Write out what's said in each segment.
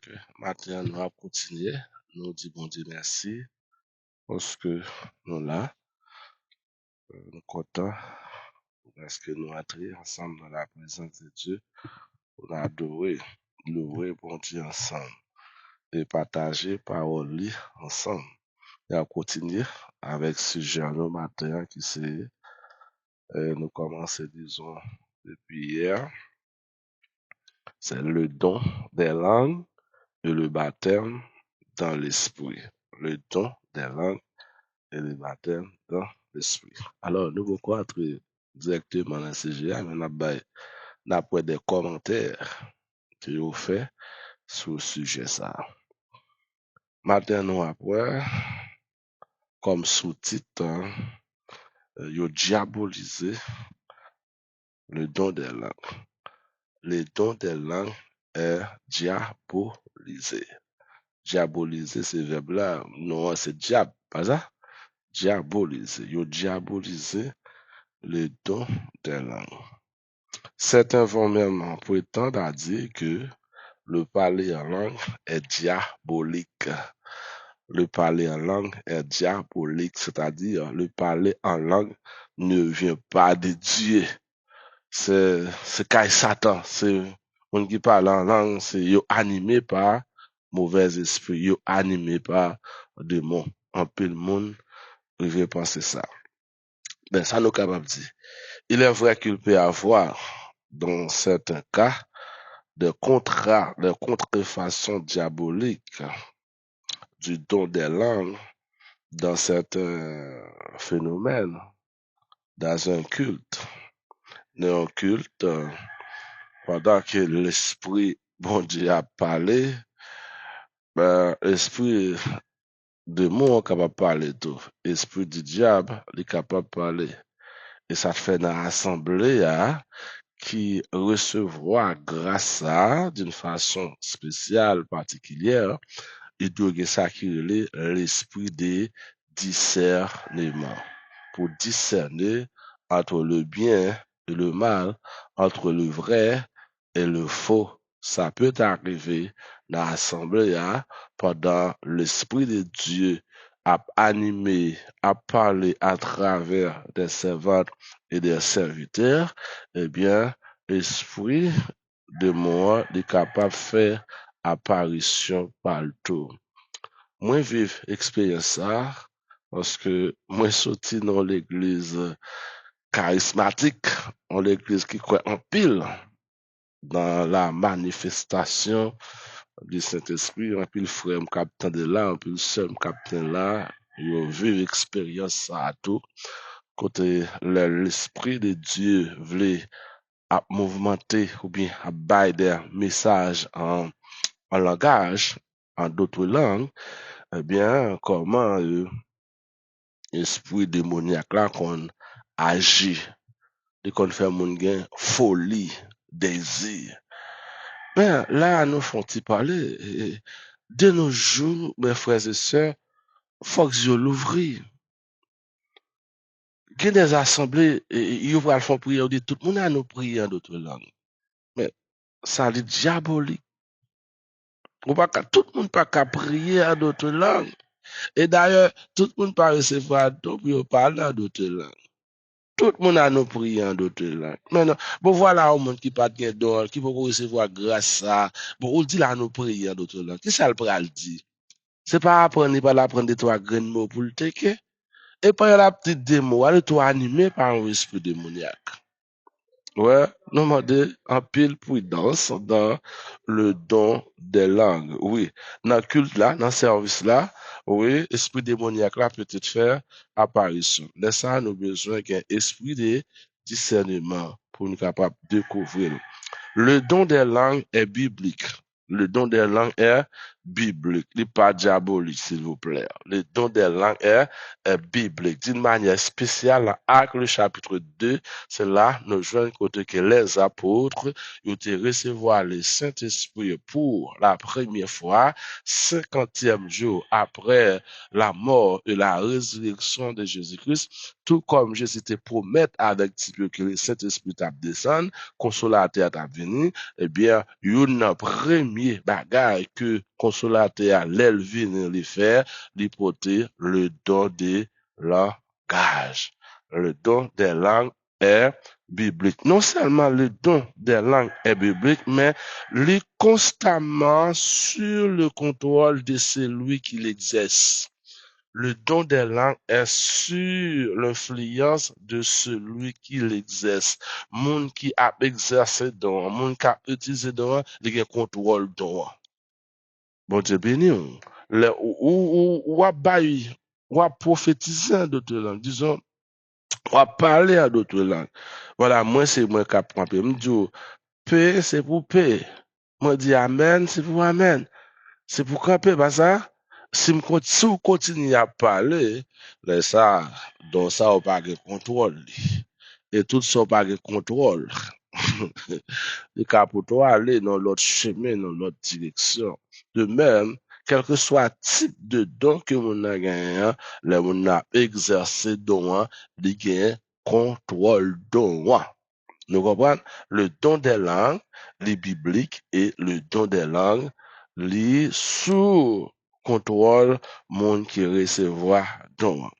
Ok. Maintenant, nous allons continuer. Nous disons bon Dieu merci parce que nous là, nous sommes contents parce que nous entrons ensemble dans la présence de Dieu. On a adoré, loué bon Dieu ensemble et partager parole li ensemble. Et on continue avec ce sujet le matin qui c'est, nous commençons, disons, depuis hier, c'est le don des langues et le baptême dans l'esprit. Le don des langues et le baptême dans l'esprit. Alors, nous allons entrer directement dans ce sujet, mais nous avons des commentaires que vous faites sur le sujet ça. Maintenant, nous après, comme sous-titre, vous diabolisé le don des langues. Le don des langues est diabolisé. Diaboliser, ce verbe-là, non, c'est diable, pas ça? Diaboliser. Vous diabolisé le don des langues. Certains vont même prétendre à dire que le parler en langue est diabolique. Le parler en langue est diabolique, c'est-à-dire le parler en langue ne vient pas de Dieu. C'est Satan, c'est on qui parle en langue, c'est yo animé par mauvais esprit, yo animé par démon. En peu le monde, je vais penser ça. Ben, ça nous capable de dire. Il est vrai qu'il peut y avoir, dans certains cas, des contrefaçons diaboliques du don des langues dans certains phénomènes, dans un culte. Dans un culte, pendant que l'esprit, bon Dieu, a parlé, ben, l'esprit de moi capable de parler tout. L'esprit du diable, il est capable de parler. Et ça fait dans l'assemblée, qui recevoir grâce à, d'une façon spéciale, particulière, il doit y ça qui est l'esprit de discernement. Pour discerner entre le bien et le mal, entre le vrai et le faux. Ça peut arriver dans l'assemblée pendant l'esprit de Dieu a animé, a parlé à travers des servantes et des serviteurs, eh bien, l'esprit de moi est capable de faire apparition partout. Moi, vive expérience ça, parce que moi, sorti dans l'église charismatique, en l'église qui croit en pile dans la manifestation du Saint-Esprit, en pile frère capitaine de là, en pile seul capitaine là, yo vive expérience ça à tout, côté l'esprit de Dieu voulait à mouvementer ou bien à bailler des messages en langage, en d'autres langues, eh bien, comment esprit démoniaque là qu'on agit, et qu'on fait mon gain folie, désir. Ben, là, nous font-ils parler, de nos jours, mes frères et sœurs, faut que je l'ouvre. Il y a des assemblées, ils vont faire prière, dit tout le monde a nous prier en d'autres langues. Mais, ça est diabolique. Tout le monde pas qu'à prier en d'autres langues. Et d'ailleurs, tout le monde pas recevoir don pour parler en d'autres langues. Tout le monde a nous prier en d'autres langues. Maintenant, bon, voilà un monde qui pas de don, qui peut recevoir grâce à, bon, on dit là nous prier en d'autres langues. Qu'est-ce que ça le pral dit? C'est pas apprendre, pas l'apprendre des trois grands mots pour le teke. Et pas la petite démo, elle est animée par un esprit démoniaque. Ouais, nous demandons en pile prudence dans le don des langues. Oui, dans le culte là, dans le service là, oui, esprit démoniaque là peut-être faire apparition. Mais ça, nous avons besoin d'un esprit de discernement pour nous capables de découvrir. Le don des langues est biblique. Le don des langues est biblique, il n'est pas diabolique, s'il vous plaît. Le don des langues est biblique. D'une manière spéciale, dans Actes, le chapitre 2, c'est là, nous joignons côté que les apôtres, ils ont recevoir le Saint-Esprit pour la première fois, 50e jour après la mort et la résurrection de Jésus-Christ, tout comme Jésus te promet avec Dieu que le Saint-Esprit t'a descendu, consolateur t'a venu, eh bien, une premier bagage que consolateur l'élevé les faire, lui porter le don des langages. Le don des langues est biblique. Non seulement le don des langues est biblique, mais il est constamment sur le contrôle de celui qui l'exerce. Le don des langues est sur l'influence de celui qui l'exerce. Moun qui a exercé don, moun qui a utilisé don, il a contrôle don. Bon Dieu béni. Ou a bail, ou a prophétisé en d'autres langues. Disons, ou a parlé en d'autres langues. Voilà, moi c'est moi qui a prend. Me dit, paix c'est pour paix. Moi dis amen, c'est pour amen. C'est pour camper, pas ça? Si vous continuez à parler, là, ça, donc ça, on pas de contrôle. Et tout ça, on pas de contrôle. Le cas pour toi aller dans l'autre chemin, dans l'autre direction. De même, quel que soit le type de don que vous avez gagné, vous avez exercé don, vous avez contrôle don. Nous comprenons? Le don des langues, les bibliques et le don des langues, les sous contrôle monde qui recevra don.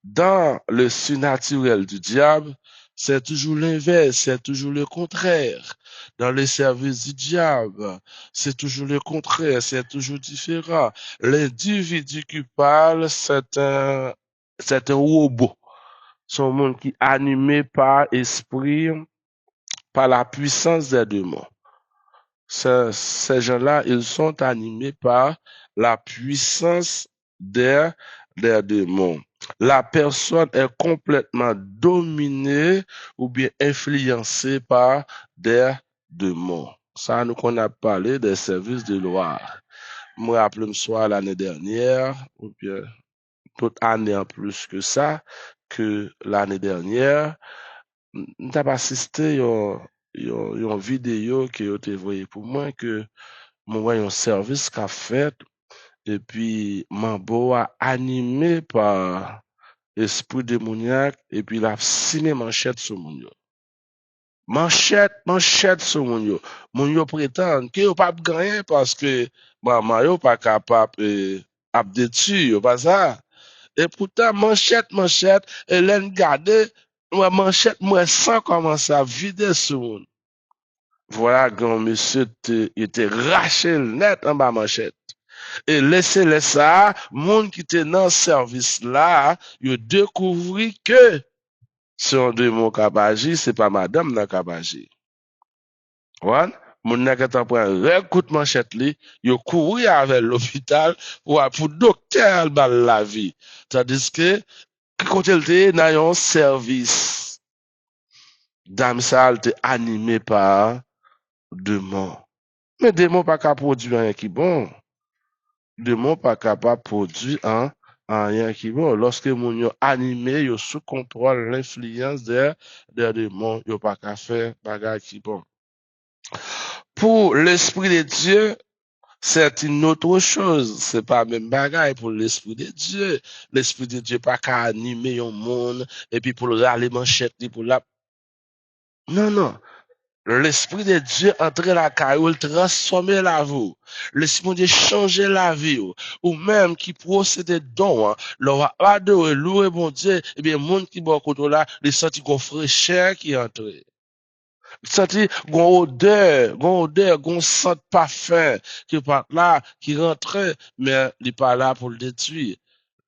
Dans le surnaturel du diable, c'est toujours l'inverse, c'est toujours le contraire. Dans les services du diable, c'est toujours le contraire, c'est toujours différent. L'individu qui parle, c'est un robot. C'est un monde qui est animé par esprit, par la puissance des démons. Ces gens-là, ils sont animés par la puissance des démons. La personne est complètement dominée ou bien influencée par des démons. Ça, nous qu'on a parlé des services de loi. Moi, rappelle-moi soit l'année dernière, ou bien toute année en plus que ça, que l'année dernière, nous avons assisté à une vidéo qui a été envoyée pour moi, que moi, voyais un service qu'a fait, et puis, Mambo a animé par esprit démoniaque, et puis il a signé manchette sur mon yo. Manchette sur mon yo. Mon yo prétend que yo pas gagner parce que maman yo pas capable ap détruire, pas ça. Et pourtant, manchette, et l'en garde, moi, manchette, moi, sans commencer à vider sur mon. Voilà, quand monsieur il était raché le net en bas manchette. Et laissez-le ça, monde qui était dans ce service là, il découvrit que c'est un démon qui c'est pas madame dans qui ouais? Mon nèg est en train de manchette li, yo couru avec l'hôpital pour docteur dans la vie. Tandis que quand elle était dans un service, dame ça elle était animée par démon. Mais démon pas capable produire rien qui bon. Démon pas capable produire rien qui bon. Lorsque moun yo animé, yo sous contrôle l'influence des démons, yo pas capable faire bagage qui bon. Pour l'Esprit de Dieu, c'est une autre chose. C'est pas même bagaille pour l'Esprit de Dieu. L'Esprit de Dieu pas qu'à animer un monde et puis pour aller manchette pour la. Non, non. L'Esprit de Dieu entre la caille, transformer la vie. L'Esprit de Dieu changer la vie. Ou même qui procède don, leur adorer, louer bon Dieu, et bien, monde qui bon côté là, les sentir qu'on fraîcheur qui entre. Senti gon odeur, gon sent parfum qui part là, qui rentre, mais il n'est pas là pour le détruire.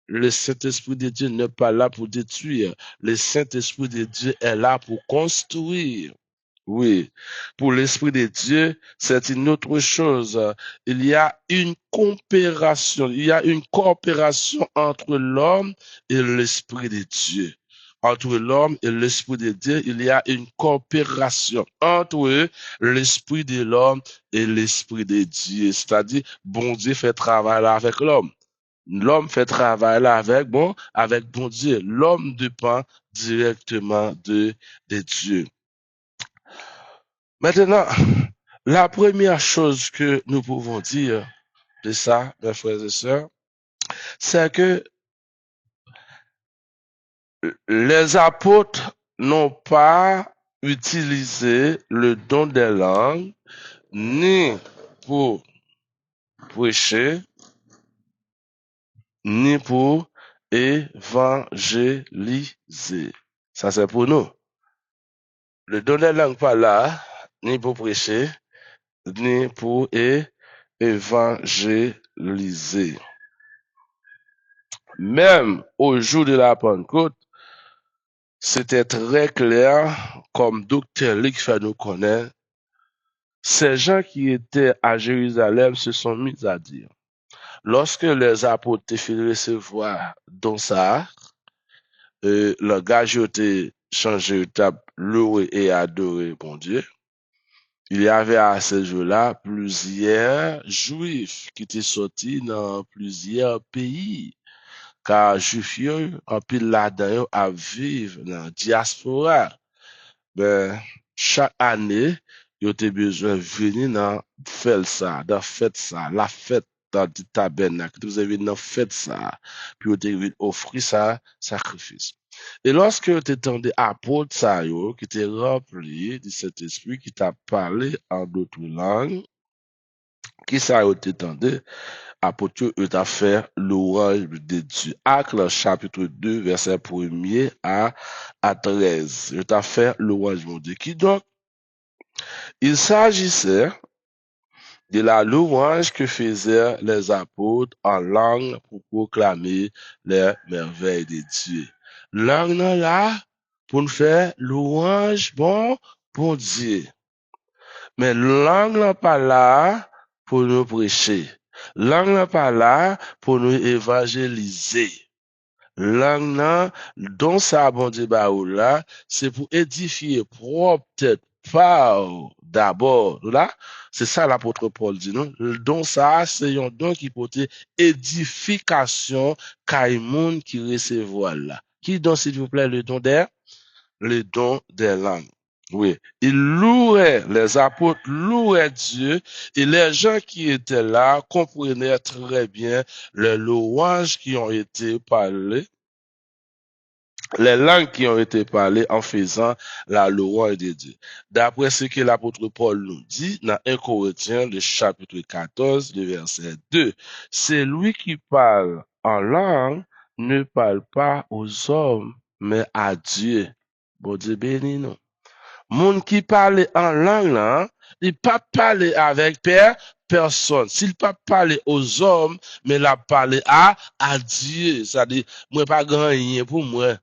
Le Saint-Esprit de Dieu n'est pas là pour détruire. Le Saint-Esprit de Dieu est là pour construire. Oui, pour l'Esprit de Dieu, c'est une autre chose. Il y a une coopération, il y a une coopération entre l'homme et l'Esprit de Dieu. entre l'homme et l'esprit de Dieu, il y a une coopération entre l'esprit de l'homme et l'esprit de Dieu. C'est-à-dire, bon Dieu fait travail là avec l'homme. L'homme fait travail là avec bon Dieu. L'homme dépend directement de Dieu. Maintenant, la première chose que nous pouvons dire de ça, mes frères et sœurs, c'est que les apôtres n'ont pas utilisé le don des langues ni pour prêcher, ni pour évangéliser. Ça, c'est pour nous. Le don des langues pas là, ni pour prêcher, ni pour évangéliser. Même au jour de la Pentecôte, c'était très clair, comme Docteur Luc fait nous connaître, ces gens qui étaient à Jérusalem se sont mis à dire, lorsque les apôtres ont recevoir dans ça, le langage a été changé, loué et adoré, bon Dieu. Il y avait à ce jour-là plusieurs juifs qui étaient sortis dans plusieurs pays. Car juifs, en pile là-dedans, à vivre dans la diaspora. Ben, chaque année, ils ont besoin de venir dans faire ça, dans fête ça, la fête dans le tabernacle. Vous avez dans fête ça, puis vous avez offrir ça, sacrifice. Et lorsque vous attendez apôtre ça, qui était rempli de cet esprit, qui t'a parlé en d'autres langues, qui ça vous attendez, apôtre t'a fait l'ouange de Dieu. Acte chapitre 2, verset 1er à 13. Je t'a fait l'ouange de Dieu. Qui donc? Il s'agissait de la louange que faisaient les apôtres en langue pour proclamer les merveilles de Dieu. Langue là, pour nous faire louange, bon Dieu. Mais langue là pas là pour nous prêcher. Langue là pas là pour nous évangéliser. Langue là, dont ça bon Dieu ba ou là, c'est pour édifier propre tête par d'abord là, c'est ça l'apôtre Paul dit non. Le don ça c'est un don qui porte édification kay moun qui recevoir là. Qui don s'il vous plaît le don des langues. Oui, ils louaient, les apôtres louaient Dieu et les gens qui étaient là comprenaient très bien les louanges qui ont été parlées, les langues qui ont été parlées en faisant la louange de Dieu. D'après ce que l'apôtre Paul nous dit dans 1 Corinthiens, le chapitre 14, le verset 2, c'est lui qui parle en langue, ne parle pas aux hommes, mais à Dieu. Bon Dieu béni nous. Moun qui parle en langue là, il pas parler avec personne. S'il pas parler aux hommes, mais il parle à Dieu. C'est-à-dire, moi pas grand rien pour moi.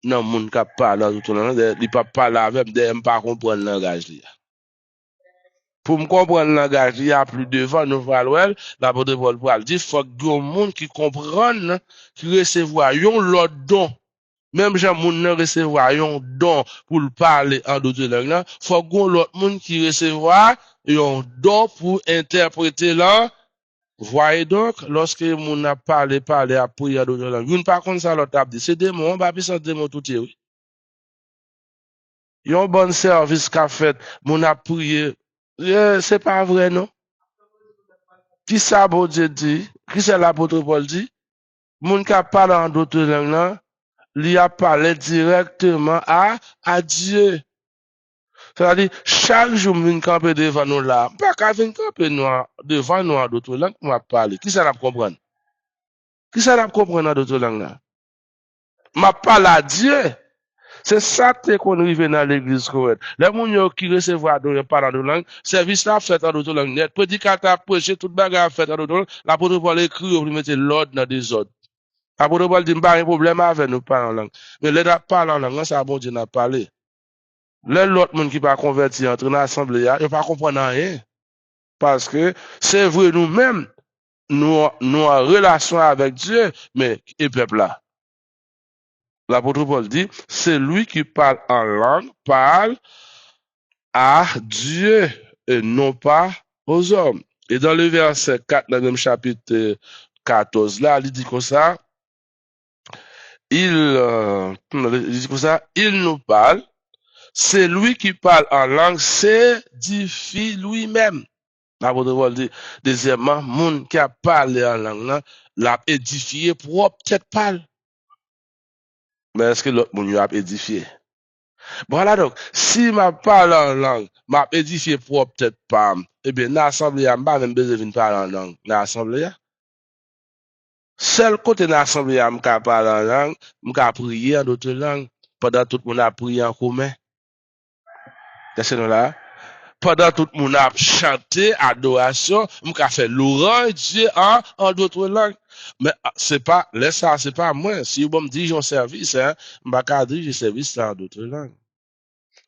Non, moun qui parle en toute langue, il pas parler avec moi, il pas comprendre le langage là. Pour me comprendre le langage, il y a plus devant nous voir l'apôtre Paul dit faut que un monde qui comprenne qui recevoir l'autre don. Même gens moun nan recevoir un don pour le parler en d'autres langues là, faut que l'autre monde qui recevoir un don pour interpréter là. Voyez donc, lorsque moun a parlé à prier en d'autres langues, yon pas comme ça l'autre a dit, c'est démon, pas puissance démon tout est oui. Yon bon service qu'a fait, moun a prié, c'est pas vrai non? Qui ça bon Dieu dit? Qui c'est l'apôtre Paul dit? Moun qui parle en d'autres langues là, lui a parlé directement à Dieu. C'est-à-dire, chaque jour, nous camper devant nous là, pas qu'à venir camper devant nous en d'autres langues, on va parler. Qui ça n'a comprendre? Qui ça n'a comprendre en d'autres langues là? Ma parle à Dieu. C'est ça qu'on arrive dans l'église correcte. Les gens qui recevoir de parler en langue, service là fait en d'autres langues net. Prédicateur prêcher toute bagarre fait en d'autres langues. L'apôtre Paul écrit pour mettre l'ordre dans des ordres. L'apôtre Paul dit pas un problème avec nous parler en langue. Mais les parler en langue, ça bon Dieu n'a parlé. L'autre monde qui pas converti entre dans l'assemblée, il pas comprendre rien. Parce que c'est vrai nous-mêmes, nous en relation avec Dieu, mais et peuple là. l'apôtre Paul dit, celui qui parle en langue parle à Dieu et non pas aux hommes. Et dans le verset 4, dans le même chapitre 14, là, il dit comme ça, il dit comme ça, il nous parle, c'est lui qui parle en langue s'édifie lui-même. L'apôtre Paul dit, deuxièmement, moun qui a parlé en langue là, l'a édifié pour peut-être parler. Mais est-ce que l'autre moun a édifié? Voilà donc, si ma parle en langue, m'a édifié pour peut-être pas, eh bien, dans l'assemblée, je pas même besoin de parler en langue. Dans l'assemblée, seul côté dans l'assemblée, je parler en langue, je prier en d'autres langues, pendant tout le monde a prié en commun. Qu'est-ce que là? Pendant tout le monde a chanté, adoration, je faire louange Dieu en d'autres langues. Mais c'est pas, laisse ça, c'est pas moi. Si vous me dites un service, hein, je ne pas dire service en d'autres langues.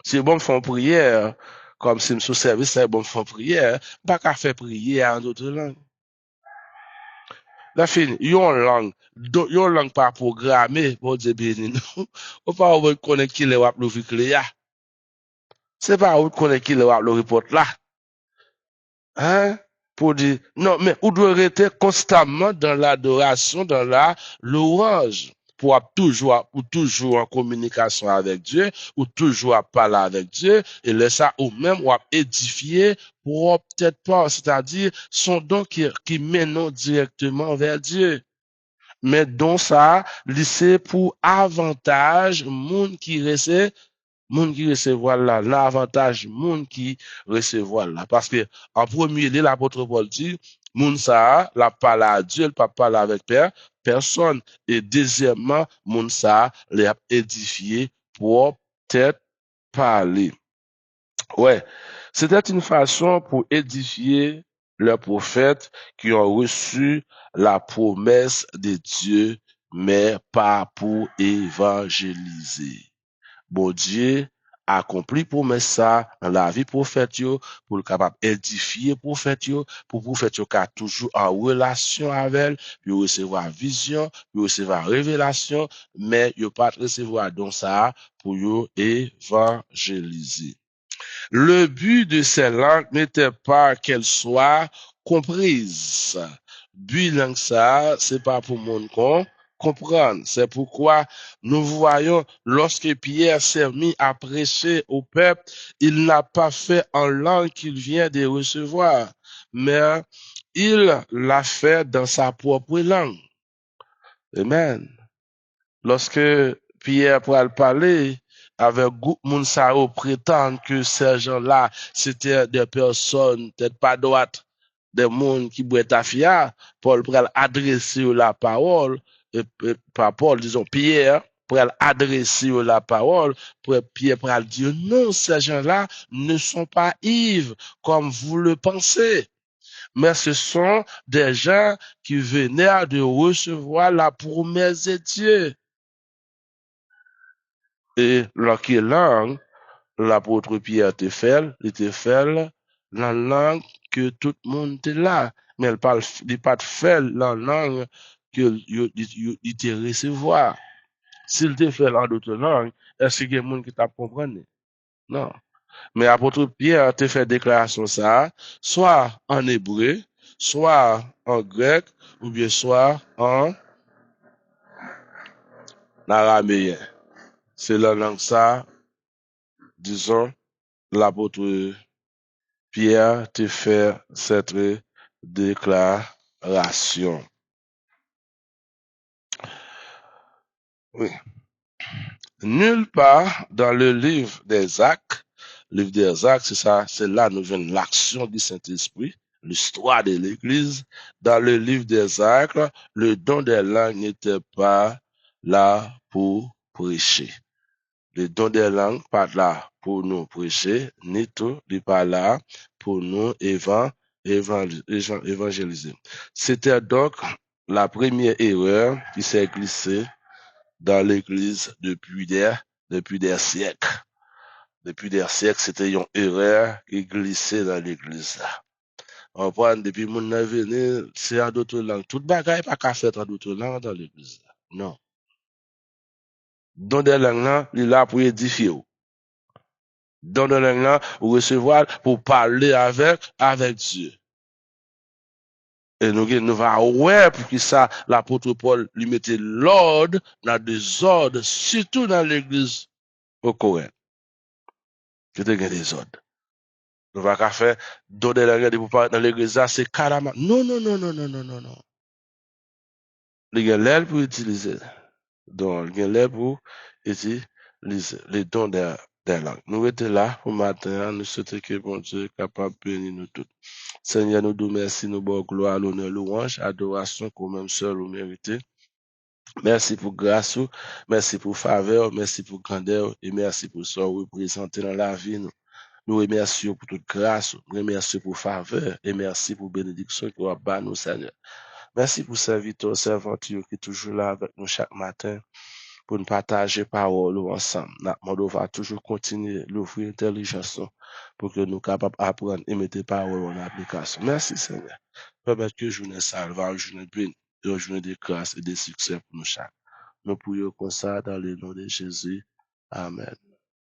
Si bon font prière, comme si sous service, c'est bon font prière, pas qu'à faire prière en d'autres langues. La fin, yon langue pas programmée, bon Dieu béni nous. Ou pas ou connaître qui le wap le clé. C'est pas ou connaître qui le wap le report là. Hein? Pour dire, non, mais vous devez rester constamment dans l'adoration, dans la louange, pour ou toujours en communication avec Dieu, ou toujours à parler avec Dieu, et laisser ça ou même ou édifier pour peut-être pas, c'est-à-dire son don qui mène directement vers Dieu. Mais donc ça, c'est pour avantage, monde qui reste moun qui recevoir là, l'avantage moun qui recevoir là. Parce que, en premier lieu, l'apôtre Paul dit, moun ça, la parle à Dieu, le pas parler avec personne. Et deuxièmement, moun ça, les édifié pour peut-être parler. Ouais. C'était une façon pour édifier leurs prophètes qui ont reçu la promesse de Dieu, mais pas pour évangéliser. Bon Dieu accompli promesse ça dans la vie prophète yo, pour le capable édifier prophète yo, pour prophète yo qui toujours en relation avec elle, puis recevoir vision, puis recevoir révélation, mais yo pas recevoir don ça pour yo évangéliser. Le but de ces langues n'était pas qu'elles soient comprises. But langue ça, c'est pas pour monde comprendre. C'est pourquoi nous voyons, lorsque Pierre s'est mis à prêcher au peuple, il n'a pas fait en langue qu'il vient de recevoir, mais il l'a fait dans sa propre langue. Amen. Lorsque Pierre pourra parler avec Mounsao prétendre que ces gens-là, c'était des personnes peut-être pas droites, des mondes qui boivent tafia, Paul pourra adresser la parole, et par Paul, disons Pierre, pourra adresser la parole, Pierre pourra dire non, ces gens-là ne sont pas ivres comme vous le pensez. Mais ce sont des gens qui venaient de recevoir la promesse de Dieu. Et laquelle langue l'apôtre Pierre te fait, il te fait la langue que tout le monde est là. Mais il parle, il pas de fait la langue que il te recevoir. S'il te fait en d'autres langues, est-ce qu'il y a des gens qui t'a compris? Non. Mais l'apôtre Pierre te fait déclaration ça, soit en hébreu, soit en grec, ou bien soit en araméen. C'est la langue ça, disons, l'apôtre Pierre te fait cette déclaration. Oui. Nulle part dans le livre des Actes, c'est ça, c'est là nous venons l'action du Saint-Esprit, l'histoire de l'Église. Dans le livre des Actes, le don des langues n'était pas là pour prêcher. Le don des langues pas là pour nous prêcher, ni tout n'est pas là pour nous évangéliser. C'était donc la première erreur qui s'est glissée dans l'Église depuis des siècles. Depuis des siècles, c'était une erreur qui glissait dans l'Église là. On prend depuis mon venu, c'est en d'autres langues. Toute bagaille pas qu'à faire en d'autres langues dans l'Église là. Non. Don de langue là, il est là pour édifier. Don de langue là, pour recevoir, pour parler avec Dieu. Et nous va ouais pour que ça, l'apôtre Paul lui mettait l'ordre dans des ordres, surtout dans l'église au Corinth. Que te des ordres. Nous va pas faire don de langue pour parler dans l'église, c'est carrément. Non, non, non, non, non, non, non, non. Il y a l'air pour utiliser. Donc, il y a l'air pour utiliser les dons des langues. Nous étions là pour matin, nous souhaitons que bon Dieu est capable de bénir nous tous. Seigneur, nous nous merci, nous bon gloire, l'honneur, louange, adoration, qu'on même seul ou mérité. Merci pour grâce, merci pour faveur, merci pour grandeur et merci pour ce que vous représentez dans la vie. Nous remercions pour toute grâce, nous remercions pour faveur et merci pour bénédiction que vous avez nous, Seigneur. Merci pour serviteur, servante qui est toujours là avec nous chaque matin pour nous partager parole ensemble. Nous va toujours continuer l'ouvrir intelligence pour que nous capables d'apprendre et mettre paroles en application. Merci Seigneur. Permettre que journée salve, journée bénie, une journée de grâce et de succès pour nous chaque. Nous prions comme ça dans le nom de Jésus. Amen.